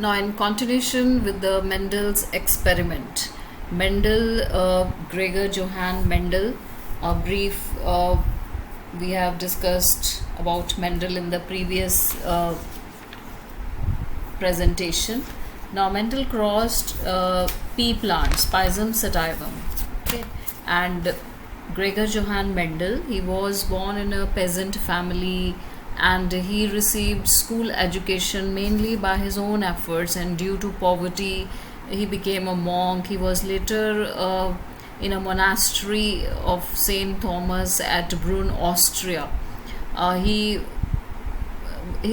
Now, in continuation with the Mendel's experiment, Gregor Johann Mendel, a brief we have discussed about Mendel in the previous presentation. Now, Mendel crossed pea plants, Pisum sativum, okay, and Gregor Johann Mendel, he was born in a peasant family and he received school education mainly by his own efforts, and due to poverty he became a monk. He was later in a monastery of Saint Thomas at Brunn, Austria. He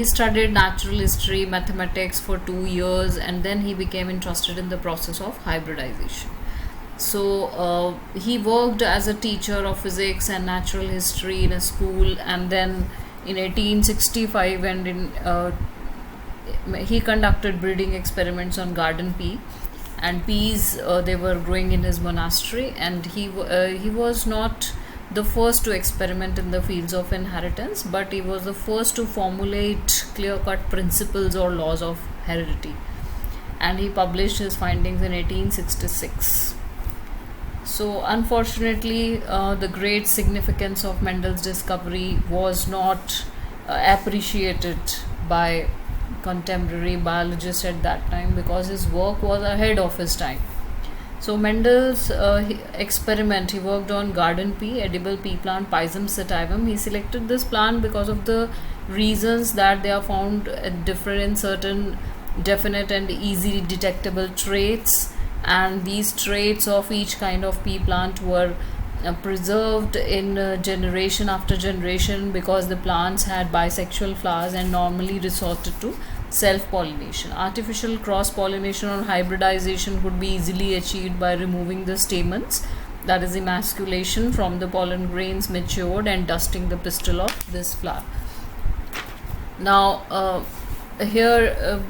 studied natural history, mathematics for 2 years, and then he became interested in the process of hybridization. So he worked as a teacher of physics and natural history in a school, and then in 1865 he conducted breeding experiments on garden pea, and peas they were growing in his monastery, and he was not the first to experiment in the fields of inheritance, but he was the first to formulate clear-cut principles or laws of heredity, and he published his findings in 1866. So unfortunately, the great significance of Mendel's discovery was not appreciated by contemporary biologists at that time, because his work was ahead of his time. So Mendel's experiment, he worked on garden pea, edible pea plant, Pisum sativum. He selected this plant because of the reasons that they are found different in certain definite and easily detectable traits, and these traits of each kind of pea plant were preserved in generation after generation, because the plants had bisexual flowers and normally resorted to self-pollination. Artificial cross-pollination or hybridization could be easily achieved by removing the stamens, that is emasculation, from the pollen grains matured and dusting the pistil of this flower. Now here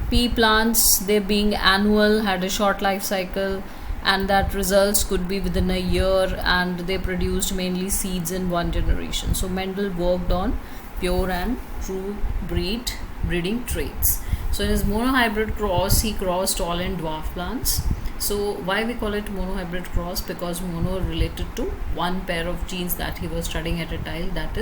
pea plants, they being annual, had a short life cycle, and that results could be within a year, and they produced mainly seeds in one generation. So Mendel worked on pure and true breeding traits. So in his monohybrid cross, he crossed tall and dwarf plants. So why we call it monohybrid cross? Because mono related to one pair of genes that he was studying at a time, that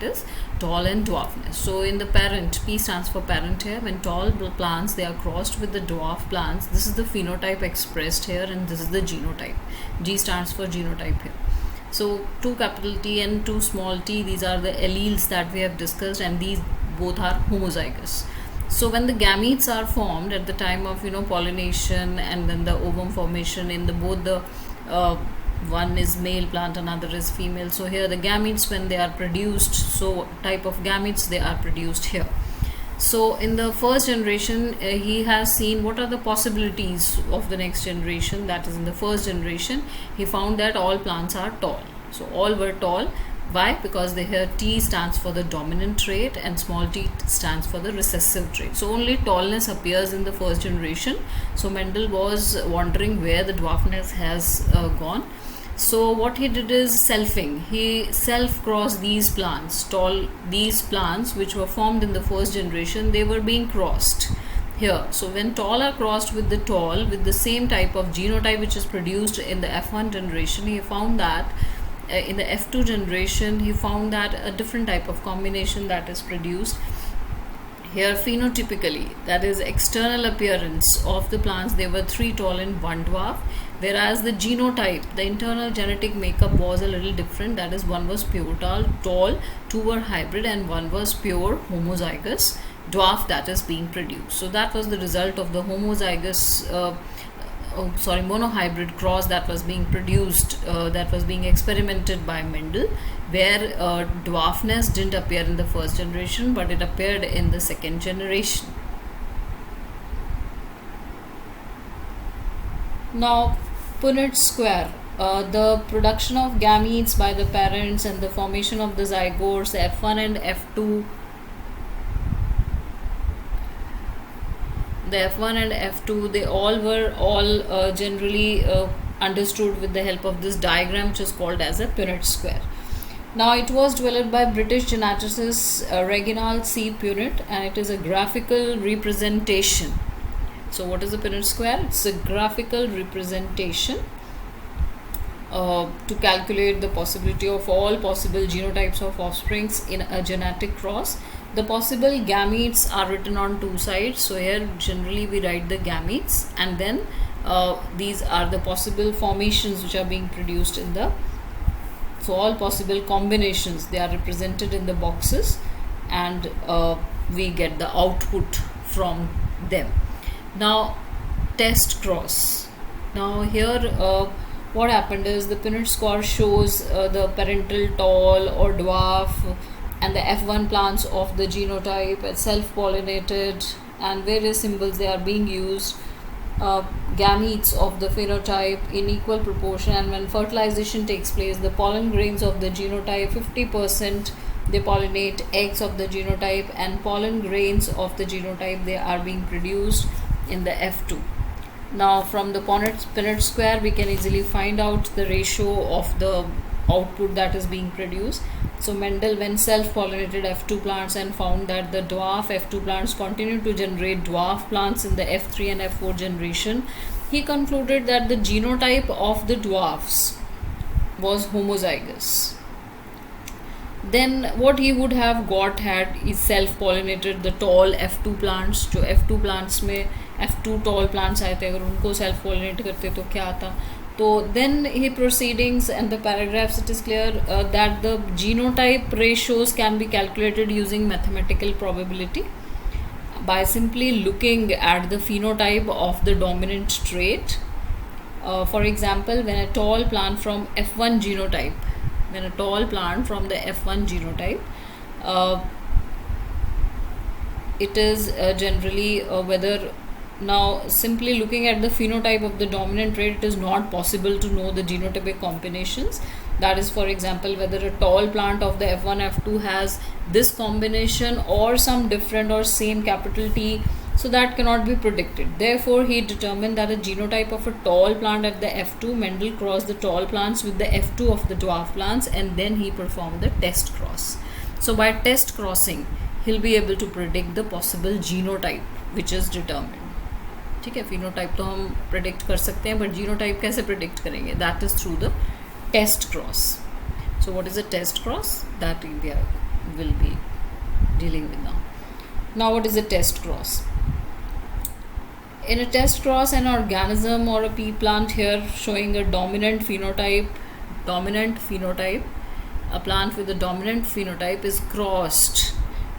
is tall and dwarfness. So in the parent, P stands for parent here. When tall plants, they are crossed with the dwarf plants, this is the phenotype expressed here, and this is the genotype. G stands for genotype here. So 2 capital T and 2 small t, these are the alleles that we have discussed, and these both are homozygous. So when the gametes are formed at the time of pollination and then the ovum formation, in the both the one is male plant, another is female. So here the gametes, when they are produced, so type of gametes they are produced here. So in the first generation, he has seen what are the possibilities of the next generation. That is, in the first generation, he found that all plants are tall. So all were tall. Why? Because here T stands for the dominant trait and small t stands for the recessive trait. So only tallness appears in the first generation. So Mendel was wondering where the dwarfness has gone. So what he did is selfing. He self-crossed these plants. These plants which were formed in the first generation, they were being crossed here. So when tall are crossed with the tall with the same type of genotype which is produced in the F1 generation, he found that in the F2 generation, he found that a different type of combination that is produced here phenotypically, that is external appearance of the plants, they were 3 tall and 1 dwarf, whereas the genotype, the internal genetic makeup was a little different, that is 1 was pure tall, 2 were hybrid, and 1 was pure homozygous dwarf that is being produced. So that was the result of the monohybrid cross that was being produced, that was being experimented by Mendel, where dwarfness didn't appear in the first generation, but it appeared in the second generation. Now, Punnett square, the production of gametes by the parents and the formation of the zygotes, F1 and F2. The F1 and F2, they were generally understood with the help of this diagram, which is called as a Punnett square. Now, it was developed by British geneticist Reginald C. Punnett, and it is a graphical representation. So, what is the Punnett square? It's a graphical representation to calculate the possibility of all possible genotypes of offsprings in a genetic cross. The possible gametes are written on two sides. So here generally we write the gametes, and then these are the possible formations which are being produced in the, so all possible combinations, they are represented in the boxes, and we get the output from them. Now, test cross. Now here what happened is the Punnett score shows the parental tall or dwarf and the F1 plants of the genotype and self-pollinated, and various symbols they are being used, gametes of the phenotype in equal proportion, and when fertilization takes place, the pollen grains of the genotype 50% they pollinate eggs of the genotype, and pollen grains of the genotype they are being produced in the F2. Now from the Punnett square we can easily find out the ratio of the output that is being produced. So Mendel, when self-pollinated F2 plants and found that the dwarf F2 plants continue to generate dwarf plants in the F3 and F4 generation, he concluded that the genotype of the dwarfs was homozygous. Then what he would have got had he self-pollinated the tall F2 plants. जो F2 plants में F2 tall plants आए थे, अगर उनको self-pollinate करते तो क्या आता? So then he proceedings and the paragraphs, it is clear that the genotype ratios can be calculated using mathematical probability by simply looking at the phenotype of the dominant trait. For example, when a tall plant from F1 genotype, it is generally whether, now simply looking at the phenotype of the dominant trait, it is not possible to know the genotypic combinations. That is, for example, whether a tall plant of the F1 F2 has this combination or some different or same capital T, so that cannot be predicted. Therefore he determined that a genotype of a tall plant at the F2, Mendel crossed the tall plants with the F2 of the dwarf plants, and then he performed the test cross. So by test crossing he'll be able to predict the possible genotype which is determined. ठीक है, phenotype तो हम predict कर सकते हैं, but genotype कैसे predict करेंगे? That is through the test cross. So what is a test cross? That we will be dealing with now. Now what is a test cross? In a test cross, an organism or a pea plant here showing a dominant phenotype, a plant with a dominant phenotype is crossed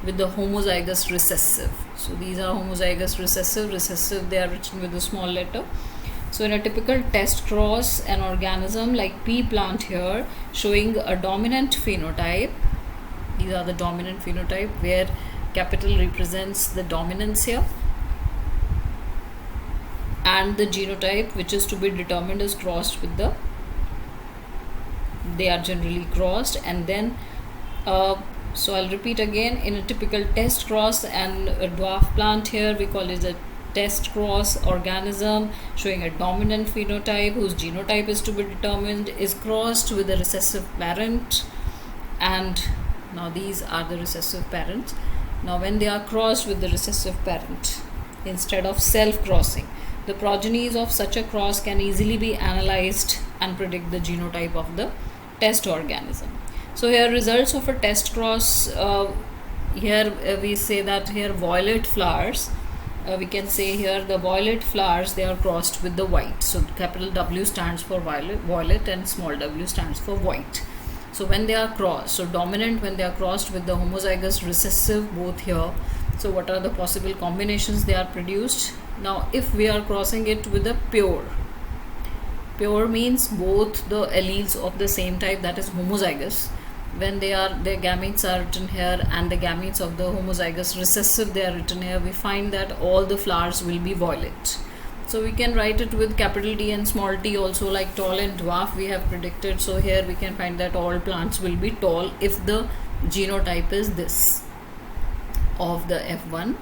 with the homozygous recessive. So these are homozygous recessive, they are written with a small letter. So in a typical test cross, an organism like pea plant here showing a dominant phenotype, these are the dominant phenotype where capital represents the dominance here, and the genotype which is to be determined is crossed with the, they are generally crossed, and then so I'll repeat again, in a typical test cross, and a dwarf plant here we call it a test cross organism showing a dominant phenotype whose genotype is to be determined is crossed with a recessive parent, and now these are the recessive parents. Now when they are crossed with the recessive parent instead of self-crossing, the progenies of such a cross can easily be analyzed and predict the genotype of the test organism. So here results of a test cross, here we say that here violet flowers, we can say here the violet flowers, they are crossed with the white. So capital W stands for violet and small w stands for white. So when they are crossed, so dominant when they are crossed with the homozygous recessive both here, so what are the possible combinations they are produced? Now if we are crossing it with a pure means both the alleles of the same type, that is homozygous, when they are, their gametes are written here and the gametes of the homozygous recessive they are written here, we find that all the flowers will be violet. So we can write it with capital D and small t also, like tall and dwarf we have predicted. So here we can find that all plants will be tall if the genotype is this of the F1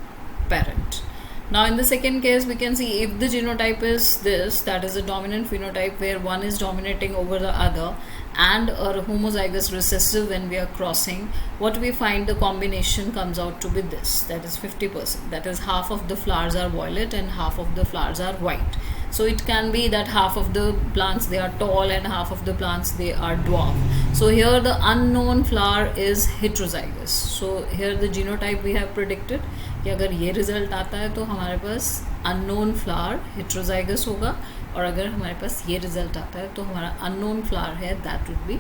parent. Now in the second case we can see if the genotype is this, that is a dominant phenotype where one is dominating over the other, and a homozygous recessive, when we are crossing, what we find, the combination comes out to be this, that is 50%. That is, half of the flowers are violet and half of the flowers are white. So it can be that half of the plants they are tall and half of the plants they are dwarf. So here the unknown flower is heterozygous. So here the genotype we have predicted कि अगर ये result आता है तो हमारे पास unknown flower heterozygous होगा, और अगर हमारे पास ये रिजल्ट आता है तो हमारा अननोन फ्लावर है that would be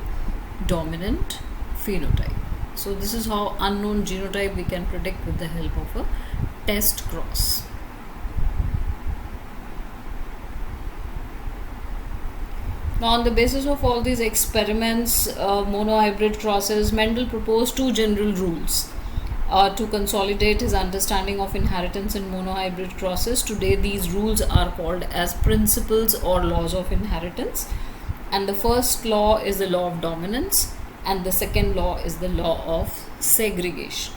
dominant phenotype. So this is how unknown genotype we can predict with the help of a test cross. Now, on the basis of all these experiments, monohybrid crosses, Mendel proposed two general rules to consolidate his understanding of inheritance in monohybrid crosses. Today, these rules are called as principles or laws of inheritance. And the first law is the law of dominance, and the second law is the law of segregation.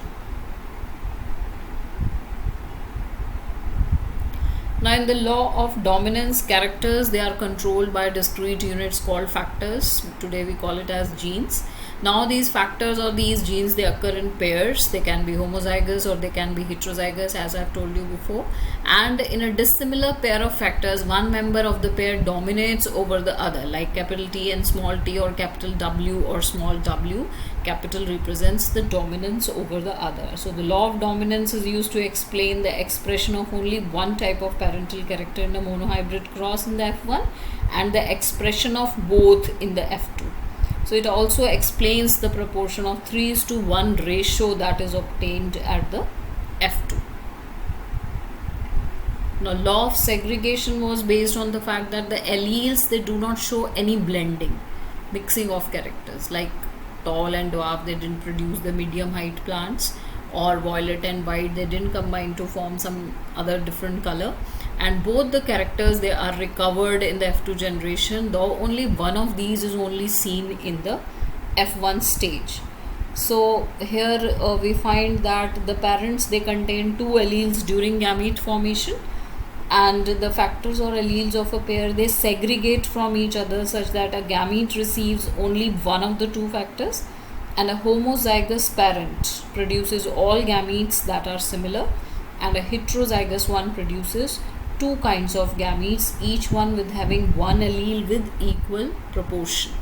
Now, in the law of dominance, characters, they are controlled by discrete units called factors. Today we call it as genes. Now these factors or these genes, they occur in pairs. They can be homozygous or they can be heterozygous, as I've told you before. And in a dissimilar pair of factors, one member of the pair dominates over the other, like capital T and small t, or capital W or small w. Capital represents the dominance over the other. So the law of dominance is used to explain the expression of only one type of parental character in a monohybrid cross in the F1, and the expression of both in the F2. So it also explains the proportion of 3:1 ratio that is obtained at the F2. Now, law of segregation was based on the fact that the alleles, they do not show any blending, mixing of characters. Like tall and dwarf, they didn't produce the medium height plants, or violet and white, they didn't combine to form some other different color. And both the characters, they are recovered in the F2 generation, though only one of these is only seen in the F1 stage. So here we find that the parents, they contain two alleles during gamete formation, and the factors or alleles of a pair, they segregate from each other such that a gamete receives only one of the two factors, and a homozygous parent produces all gametes that are similar, and a heterozygous one produces two kinds of gametes, each one with having one allele with equal proportion.